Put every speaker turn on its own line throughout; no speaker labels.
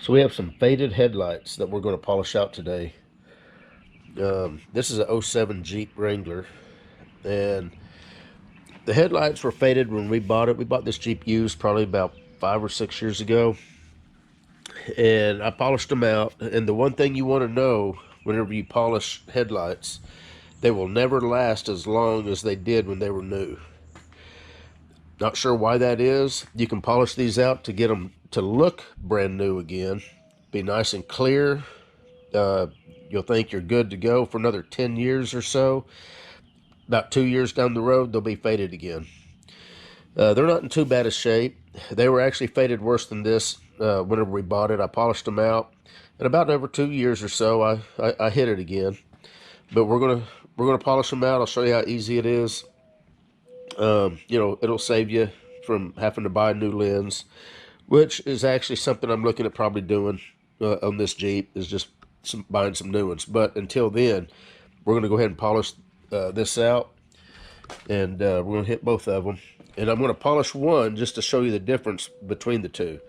So we have some faded headlights that we're going to polish out today. This is a '07 Jeep Wrangler, and the headlights were faded when we bought it. We bought this Jeep used probably about 5 or 6 years ago, and I polished them out. And the one thing you want to know whenever you polish headlights, they will never last as long as they did when they were new. Not sure why that is. You can polish these out to get them to look brand new again, be nice and clear. Uh, you'll think you're good to go for another 10 years or so. About 2 years down the road, they'll be faded again. They're not in too bad a shape. They were actually faded worse than this whenever we bought it. I polished them out. And about over 2 years or so, I hit it again. But we're gonna polish them out. I'll show you how easy it is. It'll save you from having to buy a new lens, which is actually something I'm looking at probably doing on this Jeep, is just buying some new ones. But until then, we're going to go ahead and polish this out, and we're going to hit both of them. And I'm going to polish one just to show you the difference between the two.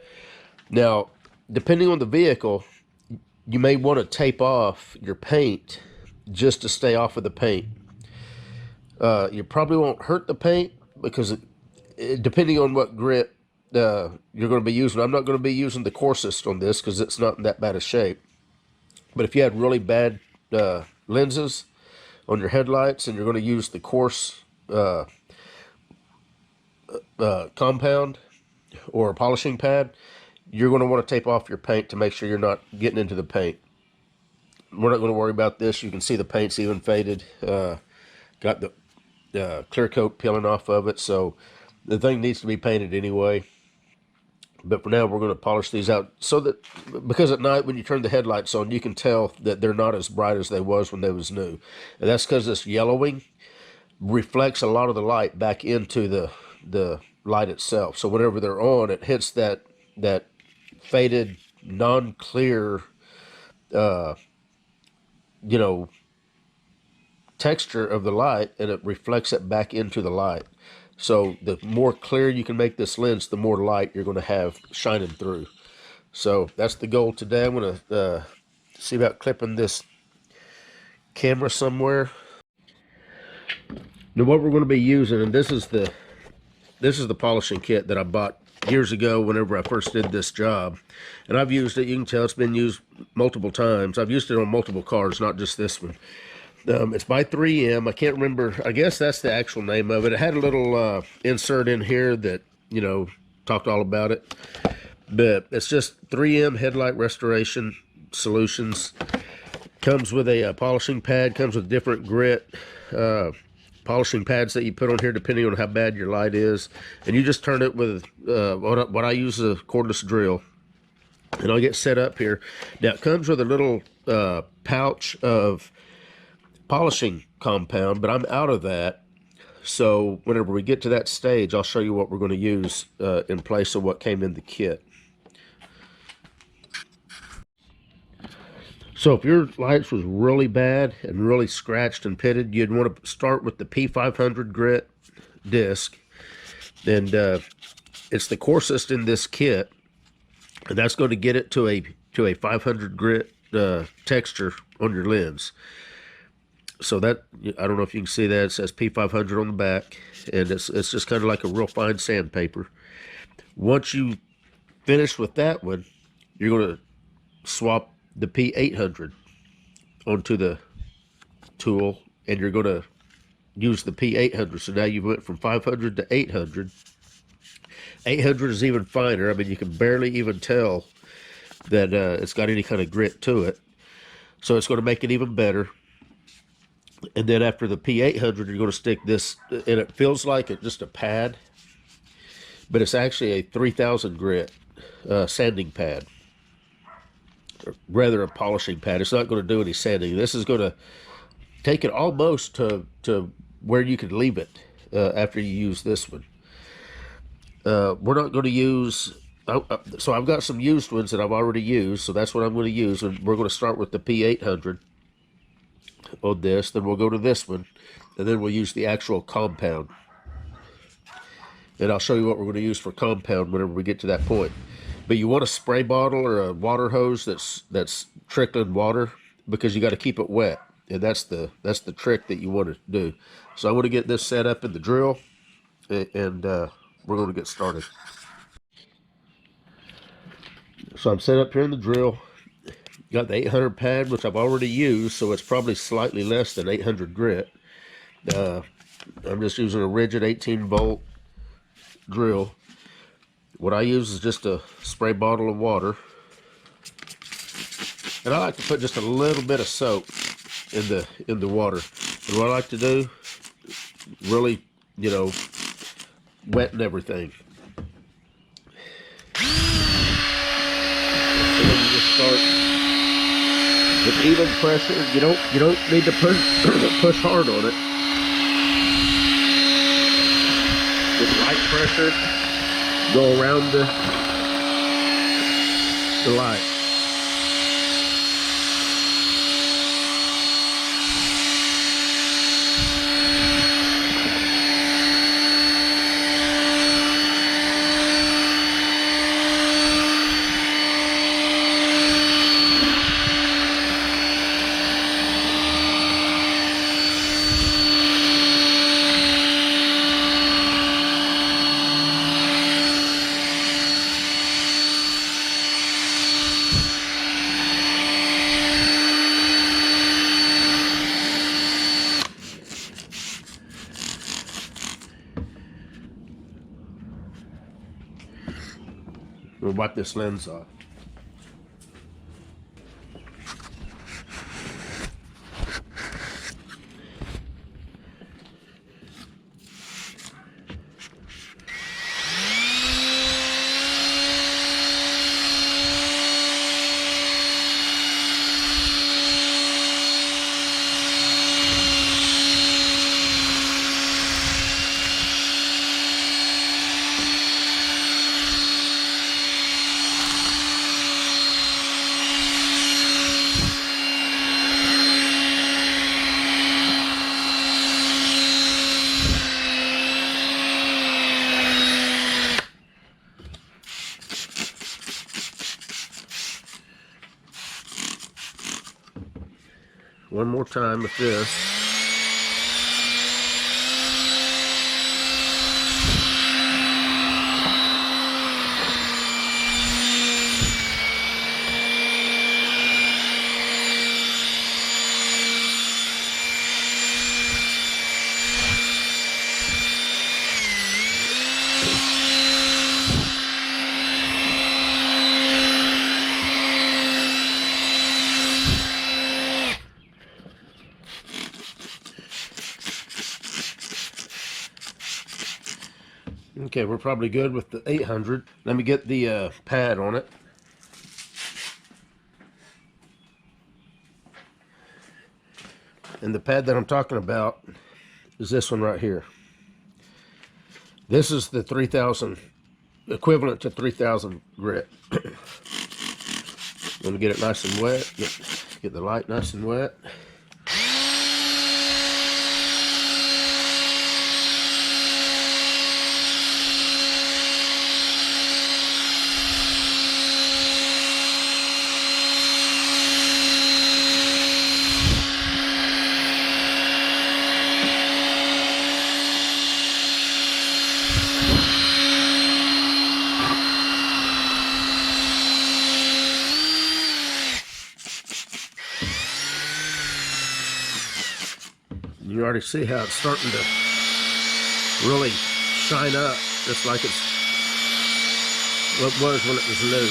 Now, depending on the vehicle, you may want to tape off your paint just to stay off of the paint. You probably won't hurt the paint because depending on what grit you're going to be using. I'm not going to be using the coarsest on this because it's not in that bad a shape. But if you had really bad lenses on your headlights and you're going to use the coarse compound or polishing pad, you're going to want to tape off your paint to make sure you're not getting into the paint. We're not going to worry about this. You can see the paint's even faded. Got the clear coat peeling off of it, so the thing needs to be painted anyway. But for now, we're going to polish these out so that, because at night when you turn the headlights on, you can tell that they're not as bright as they was when they was new. And that's because this yellowing reflects a lot of the light back into the light itself. So whenever they're on, it hits that faded, non-clear, texture of the light, and it reflects it back into the light. So the more clear you can make this lens, the more light you're going to have shining through. So that's the goal today. I'm going to see about clipping this camera somewhere. Now what we're going to be using, and this is the polishing kit that I bought years ago whenever I first did this job. And I've used it. You can tell it's been used multiple times. I've used it on multiple cars, not just this one. It's by 3M. I can't remember. I guess that's the actual name of it. It had a little insert in here that, talked all about it. But it's just 3M Headlight Restoration Solutions. Comes with a polishing pad. Comes with different grit polishing pads that you put on here depending on how bad your light is. And you just turn it with what I use is a cordless drill. And I'll get set up here. Now, it comes with a little pouch of polishing compound, but I'm out of that. So whenever we get to that stage, I'll show you what we're going to use in place of what came in the kit. So if your lights was really bad and really scratched and pitted, you'd want to start with the P500 grit disc. And it's the coarsest in this kit. And that's going to get it to a 500 grit texture on your lens. So that, I don't know if you can see that, it says P500 on the back, and it's just kind of like a real fine sandpaper. Once you finish with that one, you're going to swap the P800 onto the tool, and you're going to use the P800. So now you went from 500 to 800. 800 is even finer. I mean, you can barely even tell that it's got any kind of grit to it. So it's going to make it even better. And then after the P800, you're going to stick this, and it feels like it's just a pad, but it's actually a 3000 grit sanding pad, or rather a polishing pad. It's not going to do any sanding. This is going to take it almost to where you can leave it after you use this one. We're not going to use, so I've got some used ones that I've already used, so that's what I'm going to use, and we're going to start with the P800. On this, then we'll go to this one, and then we'll use the actual compound. And I'll show you what we're going to use for compound whenever we get to that point. But you want a spray bottle or a water hose that's trickling water, because you got to keep it wet, and that's the trick that you want to do. So I want to get this set up in the drill, and we're going to get started. So I'm set up here in the drill. Got the 800 pad, which I've already used, so it's probably slightly less than 800 grit. I'm just using a rigid 18 bolt drill. What I use is just a spray bottle of water, and I like to put just a little bit of soap in the water. And what I like to do, really, wetting everything. And then you just start with even pressure. You don't need to push hard on it. With light pressure, go around the light. We'll wipe this lens off. One more time with this. Okay, we're probably good with the 800. Let me get the pad on it. And the pad that I'm talking about is this one right here. This is the 3000, equivalent to 3000 grit. I'm gonna get it nice and wet. Get the light nice and wet. You already see how it's starting to really shine up, just like it's what it was when it was new.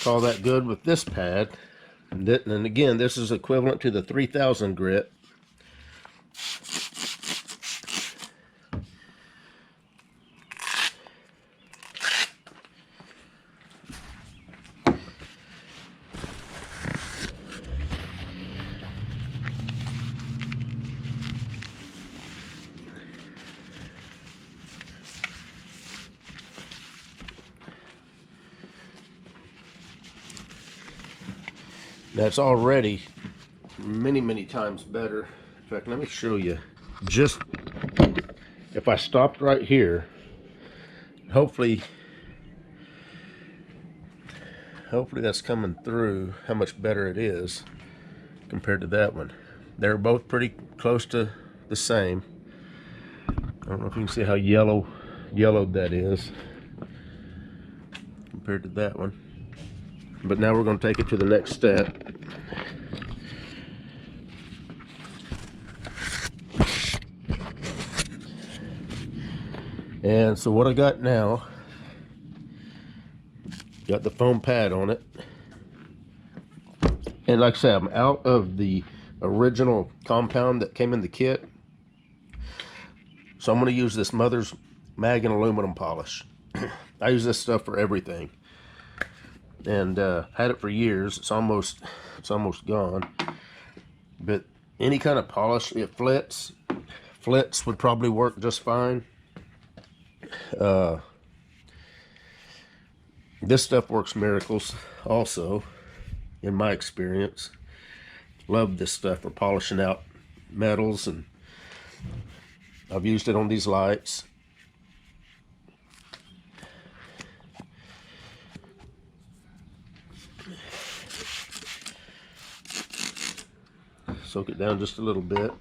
call that good with this pad. And again, this is equivalent to the 3000 grit. That's already many times better. In fact, let me show you. Just if I stopped right here, hopefully that's coming through how much better it is compared to that one. They're both pretty close to the same. I don't know if you can see how yellowed that is compared to that one. But now we're going to take it to the next step. And so what I got now, got the foam pad on it. And like I said, I'm out of the original compound that came in the kit. So I'm going to use this Mother's Mag and aluminum polish. I use this stuff for everything. And had it for years. It's almost gone. But any kind of polish, it flits. Flits would probably work just fine. This stuff works miracles also, in my experience. Love this stuff for polishing out metals, and I've used it on these lights. Soak it down just a little bit.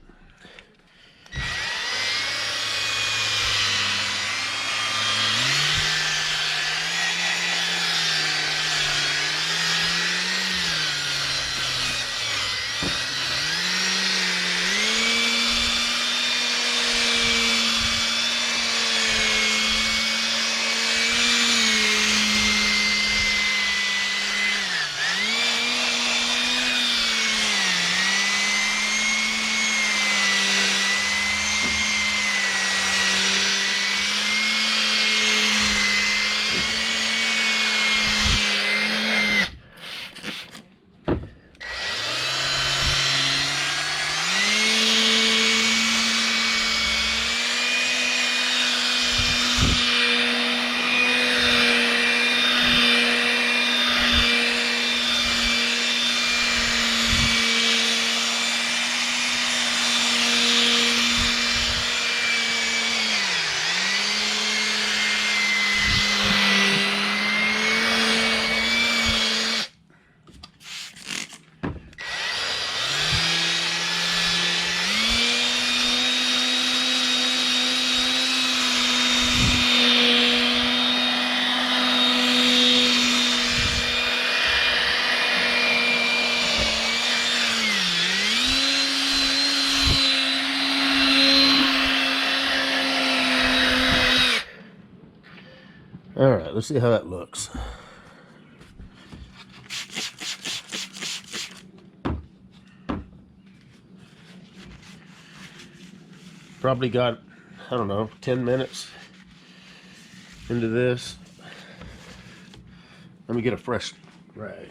Alright, let's see how that looks. Probably got, I don't know, 10 minutes into this. Let me get a fresh rag.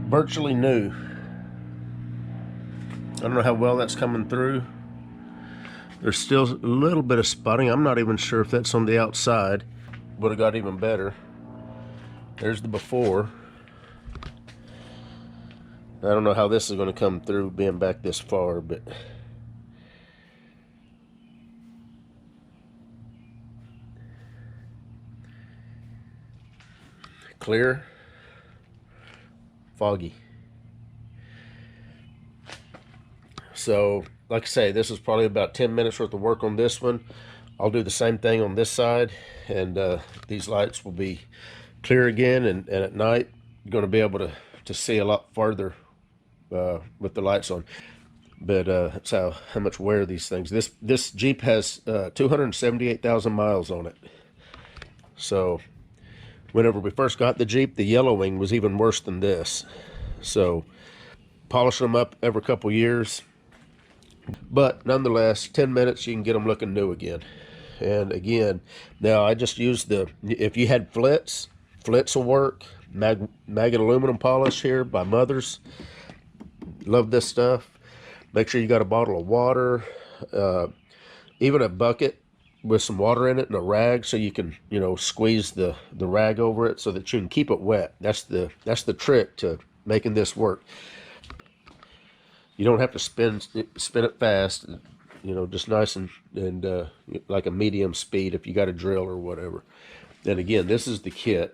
Virtually new. I don't know how well that's coming through. There's still a little bit of spotting. I'm not even sure if that's on the outside. Would have got even better. There's the before. I don't know how this is going to come through being back this far, but clear, foggy. So, like I say, this is probably about 10 minutes worth of work on this one. I'll do the same thing on this side, and these lights will be clear again, and at night, you're going to be able to see a lot farther with the lights on. But that's how much wear these things. This Jeep has 278,000 miles on it. So whenever we first got the Jeep, the yellowing was even worse than this. So polishing them up every couple years. But nonetheless, 10 minutes, you can get them looking new again. And again, now I just used if you had flits will work. Mag and aluminum polish here by Mother's. Love this stuff. Make sure you got a bottle of water, even a bucket with some water in it and a rag, so you can, squeeze the rag over it so that you can keep it wet. That's the trick to making this work. You don't have to spin it fast, just nice and like a medium speed if you got a drill or whatever. And again, this is the kit.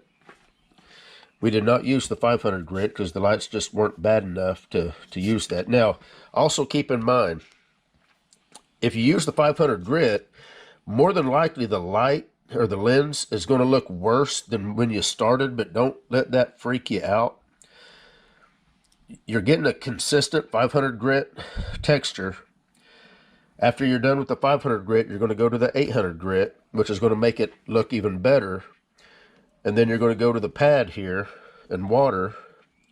We did not use the 500 grit because the lights just weren't bad enough to use that. Now, also keep in mind, if you use the 500 grit, more than likely the light or the lens is going to look worse than when you started, but don't let that freak you out. You're getting a consistent 500 grit texture. After you're done with the 500 grit, you're going to go to the 800 grit, which is going to make it look even better. And then you're going to go to the pad here and water,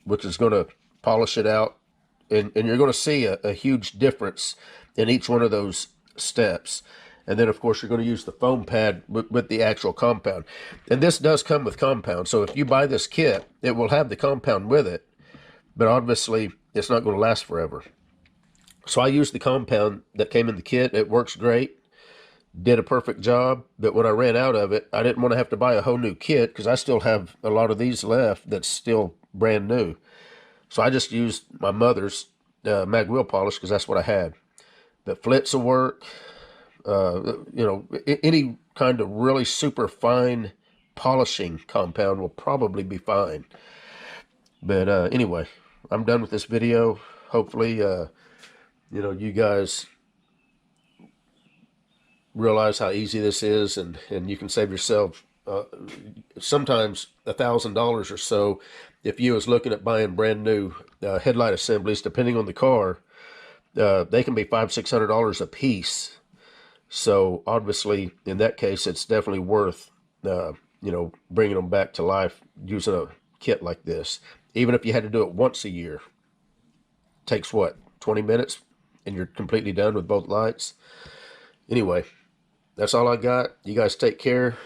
which is going to polish it out. And you're going to see a huge difference in each one of those steps. And then, of course, you're going to use the foam pad with the actual compound. And this does come with compound. So if you buy this kit, it will have the compound with it. But obviously, it's not going to last forever. So I used the compound that came in the kit. It works great. Did a perfect job. But when I ran out of it, I didn't want to have to buy a whole new kit because I still have a lot of these left that's still brand new. So I just used my Mother's mag wheel polish because that's what I had. But flits will work. Any kind of really super fine polishing compound will probably be fine. But anyway, I'm done with this video. Hopefully, you guys realize how easy this is, and you can save yourself sometimes $1,000 or so if you was looking at buying brand new headlight assemblies. Depending on the car, they can be $500-600 a piece. So obviously, in that case, it's definitely worth bringing them back to life using a kit like this. Even if you had to do it once a year, takes what, 20 minutes, and you're completely done with both lights. Anyway, that's all I got. You guys take care.